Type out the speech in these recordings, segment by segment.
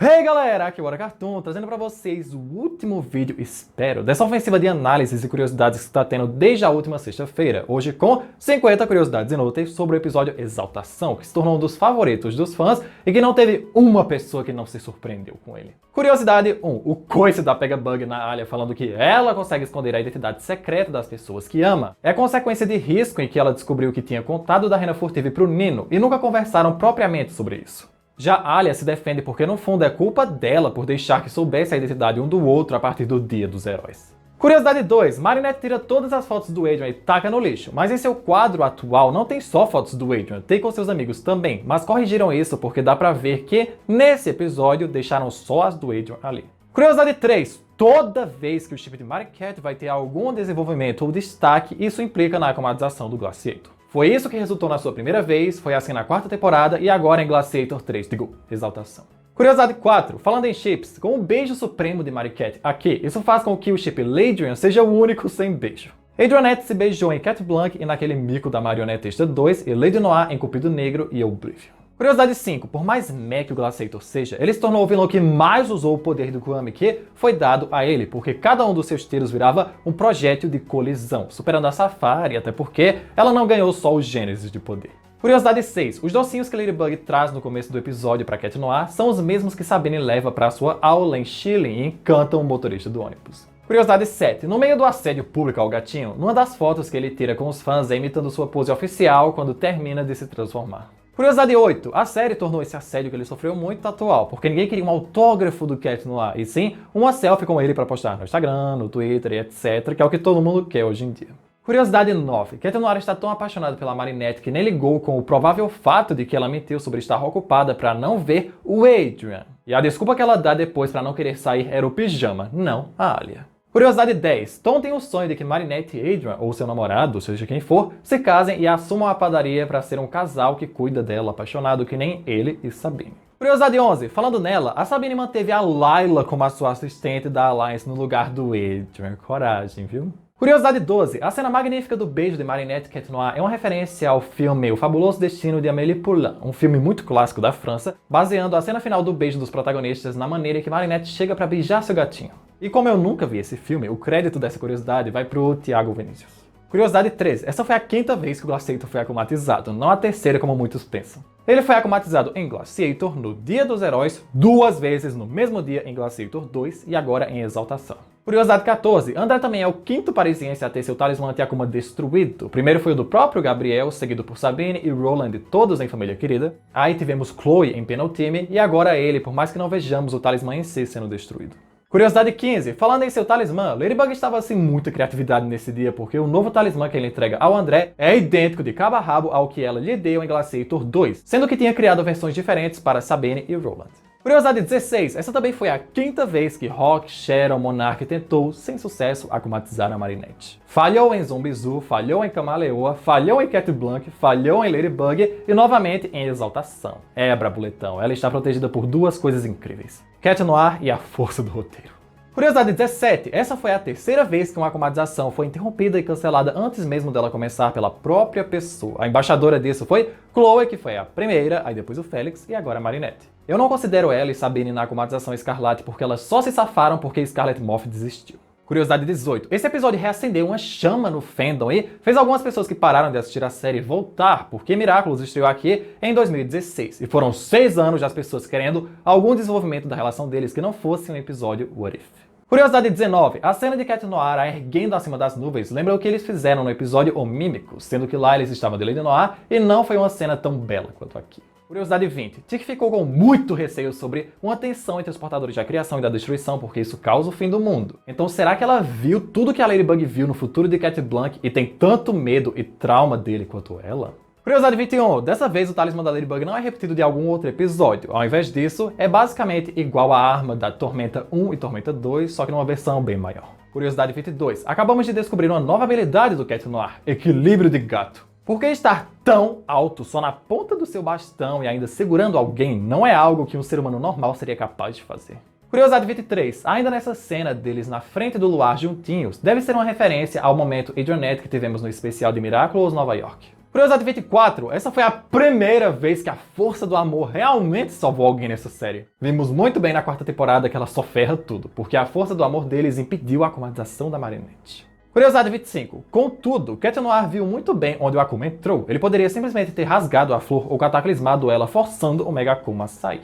Hey galera, aqui é o Bora Cartoon, trazendo pra vocês o último vídeo, espero, dessa ofensiva de análises e curiosidades que está tendo desde a última sexta-feira, hoje com 50 curiosidades inúteis sobre o episódio Exaltação, que se tornou um dos favoritos dos fãs e que não teve uma pessoa que não se surpreendeu com ele. Curiosidade 1, o coice da Pega-Bug na Alia falando que ela consegue esconder a identidade secreta das pessoas que ama. É consequência de risco em que ela descobriu que tinha contado da Rena Furtive pro Nino e nunca conversaram propriamente sobre isso. Já Alia se defende porque no fundo é culpa dela por deixar que soubesse a identidade um do outro a partir do Dia dos Heróis. Curiosidade 2, Marinette tira todas as fotos do Adrian e taca no lixo, mas em seu quadro atual não tem só fotos do Adrian, tem com seus amigos também, mas corrigiram isso porque dá pra ver que, nesse episódio, deixaram só as do Adrian ali. Curiosidade 3, toda vez que o chip de Marinette vai ter algum desenvolvimento ou destaque, isso implica na acomodização do Glaciator. Foi isso que resultou na sua primeira vez, foi assim na quarta temporada e agora em Glaciator 3, digo, Exaltação. Curiosidade 4, falando em chips, com o beijo supremo de Marinette aqui, isso faz com que o chip Ladrian seja o único sem beijo. Adrianette se beijou em Cat Blanc e naquele mico da Marionetista 2 e Lady Noir em Cupido Negro e Oblivion. Curiosidade 5, por mais meh que o Glaciator seja, ele se tornou o vilão que mais usou o poder do Kwame, que foi dado a ele, porque cada um dos seus tiros virava um projétil de colisão, superando a Safari, até porque ela não ganhou só o Gênesis de poder. Curiosidade 6, os docinhos que Ladybug traz no começo do episódio para Cat Noir são os mesmos que Sabine leva para sua aula em Chile e encantam o motorista do ônibus. Curiosidade 7, no meio do assédio público ao gatinho, numa das fotos que ele tira com os fãs é imitando sua pose oficial quando termina de se transformar. Curiosidade 8. A série tornou esse assédio que ele sofreu muito atual, porque ninguém queria um autógrafo do Cat Noir, e sim uma selfie com ele para postar no Instagram, no Twitter e etc, que é o que todo mundo quer hoje em dia. Curiosidade 9. Cat Noir está tão apaixonado pela Marinette que nem ligou com o provável fato de que ela mentiu sobre estar ocupada para não ver o Adrian. E a desculpa que ela dá depois para não querer sair era o pijama, não a Alia. Curiosidade 10. Tom tem o sonho de que Marinette e Adrian, ou seu namorado, seja quem for, se casem e assumam a padaria para ser um casal que cuida dela, apaixonado que nem ele e Sabine. Curiosidade 11. Falando nela, a Sabine manteve a Layla como a sua assistente da Alliance no lugar do Adrian. Coragem, viu? Curiosidade 12. A cena magnífica do beijo de Marinette e Cat Noir é uma referência ao filme O Fabuloso Destino de Amélie Poulain, um filme muito clássico da França, baseando a cena final do beijo dos protagonistas na maneira em que Marinette chega para beijar seu gatinho. E como eu nunca vi esse filme, o crédito dessa curiosidade vai pro Thiago Vinícius. Curiosidade 13. Essa foi a quinta vez que o Glaciator foi akumatizado, não a terceira como muitos pensam. Ele foi akumatizado em Glaciator no Dia dos Heróis, 2 vezes no mesmo dia em Glaciator 2 e agora em Exaltação. Curiosidade 14. André também é o quinto parisiense a ter seu talismã anti-Akuma destruído. O primeiro foi o do próprio Gabriel, seguido por Sabine e Roland, todos em Família Querida. Aí tivemos Chloe em Penultime e agora ele, por mais que não vejamos o talismã em si sendo destruído. Curiosidade 15. Falando em seu talismã, Ladybug estava assim muita criatividade nesse dia porque o novo talismã que ele entrega ao André é idêntico de cabo a rabo ao que ela lhe deu em Glaciator 2, sendo que tinha criado versões diferentes para Sabine e Roland. Curiosidade 16. Essa também foi a quinta vez que Rock, Sharon, Monarch tentou, sem sucesso, akumatizar a Marinette. Falhou em Zombizu, falhou em Camaleoa, falhou em Cat Blanc, falhou em Ladybug e novamente em Exaltação. É, Brabuletão, ela está protegida por duas coisas incríveis: Cat Noir e a força do roteiro. Curiosidade 17. Essa foi a terceira vez que uma akumatização foi interrompida e cancelada antes mesmo dela começar pela própria pessoa. A embaixadora disso foi Chloe, que foi a primeira, aí depois o Félix e agora a Marinette. Eu não considero ela e Sabine na akumatização Escarlate porque elas só se safaram porque Scarlet Moth desistiu. Curiosidade 18. Esse episódio reacendeu uma chama no fandom e fez algumas pessoas que pararam de assistir a série voltar, porque Miraculous estreou aqui em 2016. E foram 6 anos das pessoas querendo algum desenvolvimento da relação deles que não fosse um episódio What If. Curiosidade 19. A cena de Cat Noir a erguendo acima das nuvens lembra o que eles fizeram no episódio O Mímico, sendo que lá eles estavam de Lady Noir e não foi uma cena tão bela quanto aqui. Curiosidade 20. Tic ficou com muito receio sobre uma tensão entre os portadores da criação e da destruição, porque isso causa o fim do mundo. Então será que ela viu tudo que a Ladybug viu no futuro de Cat Blanc e tem tanto medo e trauma dele quanto ela? Curiosidade 21. Dessa vez o talismã da Ladybug não é repetido de algum outro episódio. Ao invés disso, é basicamente igual à arma da Tormenta 1 e Tormenta 2, só que numa versão bem maior. Curiosidade 22. Acabamos de descobrir uma nova habilidade do Cat Noir: equilíbrio de gato. Por que estar tão alto só na ponta do seu bastão e ainda segurando alguém não é algo que um ser humano normal seria capaz de fazer? Curiosidade 23. Ainda nessa cena deles na frente do luar juntinhos, deve ser uma referência ao momento Adrianette que tivemos no especial de Miraculous Nova York. Curiosidade 24, essa foi a primeira vez que a força do amor realmente salvou alguém nessa série. Vimos muito bem na quarta temporada que ela só ferra tudo, porque a força do amor deles impediu a acumatização da Marinette. Curiosidade 25. Contudo, Cat Noir viu muito bem onde o Akuma entrou. Ele poderia simplesmente ter rasgado a flor ou cataclismado ela, forçando o Mega Akuma a sair.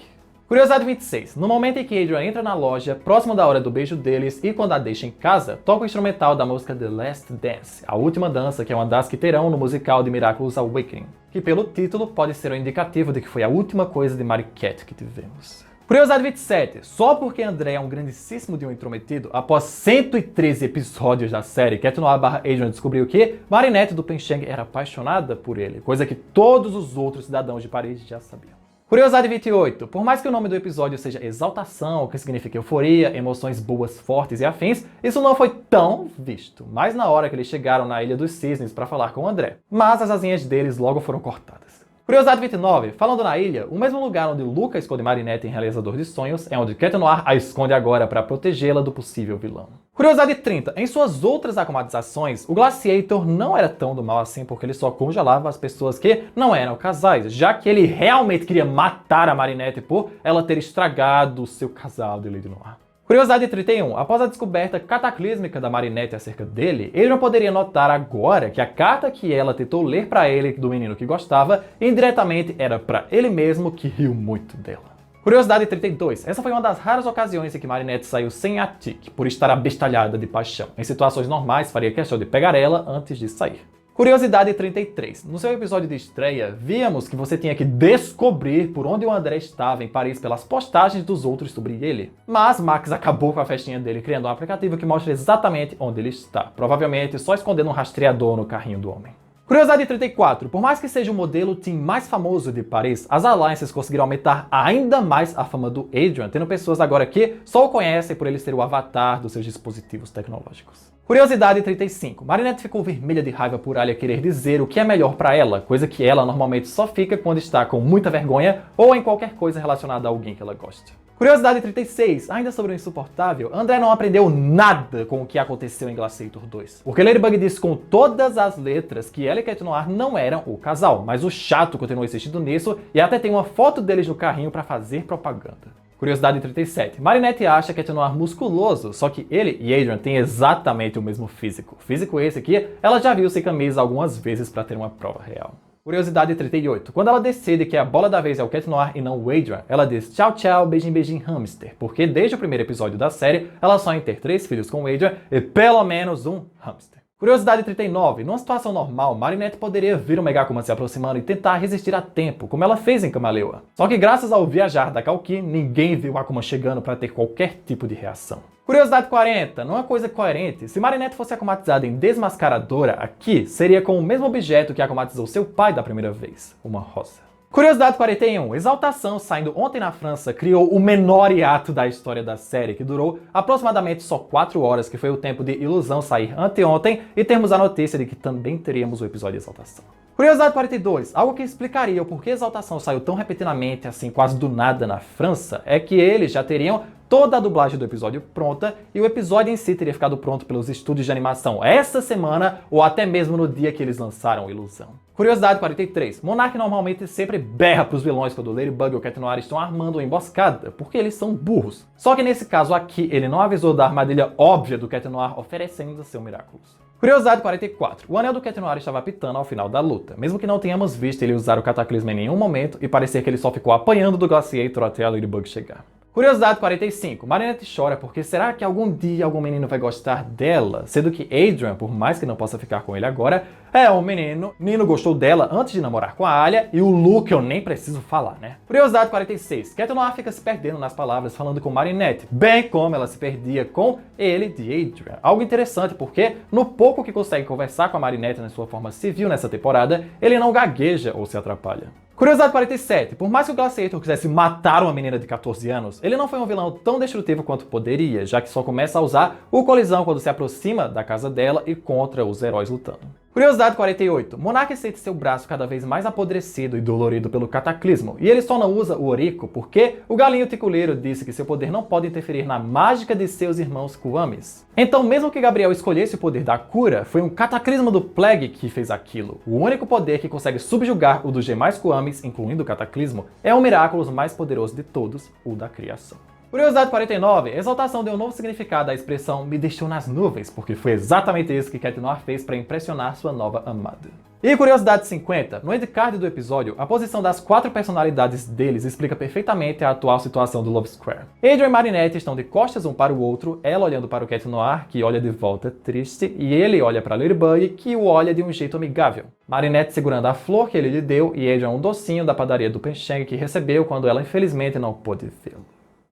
Curiosidade 26. No momento em que Adrian entra na loja, próximo da hora do beijo deles e quando a deixa em casa, toca o instrumental da música The Last Dance, a última dança, que é uma das que terão no musical de Miraculous Awakening, que pelo título pode ser um indicativo de que foi a última coisa de Mariquette que tivemos. Curiosidade 27. Só porque André é um grandíssimo de um intrometido, após 113 episódios da série, Cat Noir / Adrian descobriu que Marinette do Pencheng era apaixonada por ele, coisa que todos os outros cidadãos de Paris já sabiam. Curiosidade 28. Por mais que o nome do episódio seja Exaltação, que significa euforia, emoções boas, fortes e afins, isso não foi tão visto, mas na hora que eles chegaram na Ilha dos Cisnes para falar com o André. Mas as asinhas deles logo foram cortadas. Curiosidade 29. Falando na ilha, o mesmo lugar onde Luca esconde Marinette em Realizador de Sonhos é onde Cat Noir a esconde agora para protegê-la do possível vilão. Curiosidade 30. Em suas outras acumatizações, o Glaciator não era tão do mal assim porque ele só congelava as pessoas que não eram casais, já que ele realmente queria matar a Marinette por ela ter estragado o seu casal de Lady Noir. Curiosidade 31. Após a descoberta cataclísmica da Marinette acerca dele, ele não poderia notar agora que a carta que ela tentou ler para ele do menino que gostava, indiretamente era para ele mesmo, que riu muito dela. Curiosidade 32. Essa foi uma das raras ocasiões em que Marinette saiu sem a Tic, por estar abestalhada de paixão. Em situações normais, faria questão de pegar ela antes de sair. Curiosidade 33. No seu episódio de estreia, víamos que você tinha que descobrir por onde o André estava em Paris pelas postagens dos outros sobre ele. Mas Max acabou com a festinha dele criando um aplicativo que mostra exatamente onde ele está, provavelmente só escondendo um rastreador no carrinho do homem. Curiosidade 34. Por mais que seja o modelo team mais famoso de Paris, as Alliances conseguiram aumentar ainda mais a fama do Adrian, tendo pessoas agora que só o conhecem por ele ser o avatar dos seus dispositivos tecnológicos. Curiosidade 35. Marinette ficou vermelha de raiva por Alia querer dizer o que é melhor pra ela, coisa que ela normalmente só fica quando está com muita vergonha ou em qualquer coisa relacionada a alguém que ela gosta. Curiosidade 36. Ainda sobre o insuportável, André não aprendeu nada com o que aconteceu em Glaciator 2. Porque Ladybug disse com todas as letras que ela e Cat Noir não eram o casal, mas o chato continuou insistindo nisso e até tem uma foto deles no carrinho pra fazer propaganda. Curiosidade 37. Marinette acha Cat Noir musculoso, só que ele e Adrian têm exatamente o mesmo físico. Físico esse que ela já viu sem camisa algumas vezes para ter uma prova real. Curiosidade 38. Quando ela decide que a bola da vez é o Cat Noir e não o Adrian, ela diz tchau tchau, beijinho beijinho hamster, porque desde o primeiro episódio da série, ela sonha em ter 3 filhos com o Adrian e pelo menos um hamster. Curiosidade 39. Numa situação normal, Marinette poderia ver o Mega Akuma se aproximando e tentar resistir a tempo, como ela fez em Kamaleoa. Só que graças ao viajar da Kalki, ninguém viu o Akuma chegando para ter qualquer tipo de reação. Curiosidade 40. Numa coisa coerente, se Marinette fosse akumatizada em Desmascaradora aqui, seria com o mesmo objeto que akumatizou seu pai da primeira vez, uma rosa. Curiosidade 41. Exaltação, saindo ontem na França, criou o menor hiato da história da série, que durou aproximadamente só 4 horas, que foi o tempo de Ilusão sair anteontem e termos a notícia de que também teríamos o episódio de Exaltação. Curiosidade 42. Algo que explicaria o porquê Exaltação saiu tão repentinamente, assim, quase do nada na França, é que eles já teriam toda a dublagem do episódio pronta e o episódio em si teria ficado pronto pelos estúdios de animação essa semana ou até mesmo no dia que eles lançaram Ilusão. Curiosidade 43. Monarch normalmente sempre berra pros vilões quando o Ladybug e o Cat Noir estão armando uma emboscada, porque eles são burros. Só que nesse caso aqui, ele não avisou da armadilha óbvia do Cat Noir oferecendo seu Miraculous. Curiosidade 44. O anel do Cat Noir estava apitando ao final da luta, mesmo que não tenhamos visto ele usar o cataclisma em nenhum momento e parecer que ele só ficou apanhando do Glaciator até a Ladybug chegar. Curiosidade 45. Marinette chora porque será que algum dia algum menino vai gostar dela? Sendo que Adrian, por mais que não possa ficar com ele agora, é um menino. Nino gostou dela antes de namorar com a Alia e o Luke eu nem preciso falar, né? Curiosidade 46. Cat Noir fica se perdendo nas palavras falando com Marinette, bem como ela se perdia com ele de Adrian. Algo interessante porque no pouco que consegue conversar com a Marinette na sua forma civil nessa temporada, ele não gagueja ou se atrapalha. Curiosidade 47. Por mais que o Glaciator quisesse matar uma menina de 14 anos, ele não foi um vilão tão destrutivo quanto poderia, já que só começa a usar o colisão quando se aproxima da casa dela e contra os heróis lutando. Curiosidade 48. Monark sente seu braço cada vez mais apodrecido e dolorido pelo cataclismo, e ele só não usa o Orico porque o galinho ticuleiro disse que seu poder não pode interferir na mágica de seus irmãos Kuamis. Então, mesmo que Gabriel escolhesse o poder da cura, foi um cataclismo do Plague que fez aquilo. O único poder que consegue subjugar o dos demais Kuamis, incluindo o cataclismo, é o Miraculous mais poderoso de todos, o da criação. Curiosidade 49. Exaltação deu um novo significado à expressão "me deixou nas nuvens", porque foi exatamente isso que Cat Noir fez para impressionar sua nova amada. E curiosidade 50. No endcard do episódio, a posição das 4 personalidades deles explica perfeitamente a atual situação do Love Square. Adrian e Marinette estão de costas um para o outro, ela olhando para o Cat Noir, que olha de volta triste, e ele olha para Ladybug, que o olha de um jeito amigável. Marinette segurando a flor que ele lhe deu, e Adrian um docinho da padaria do Pencheng que recebeu quando ela infelizmente não pôde vê-lo.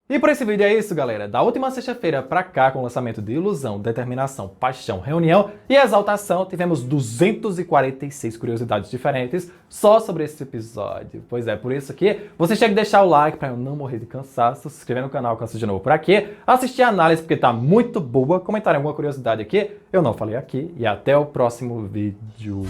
E por esse vídeo é isso, galera. Da última sexta-feira pra cá, com o lançamento de Ilusão, Determinação, Paixão, Reunião e Exaltação, tivemos 246 curiosidades diferentes só sobre esse episódio. Pois é, por isso que você chega a deixar o like pra eu não morrer de cansaço, se inscrever no canal caso seja novo por aqui, assistir a análise porque tá muito boa, comentar alguma curiosidade aqui, eu não falei aqui, e até o próximo vídeo.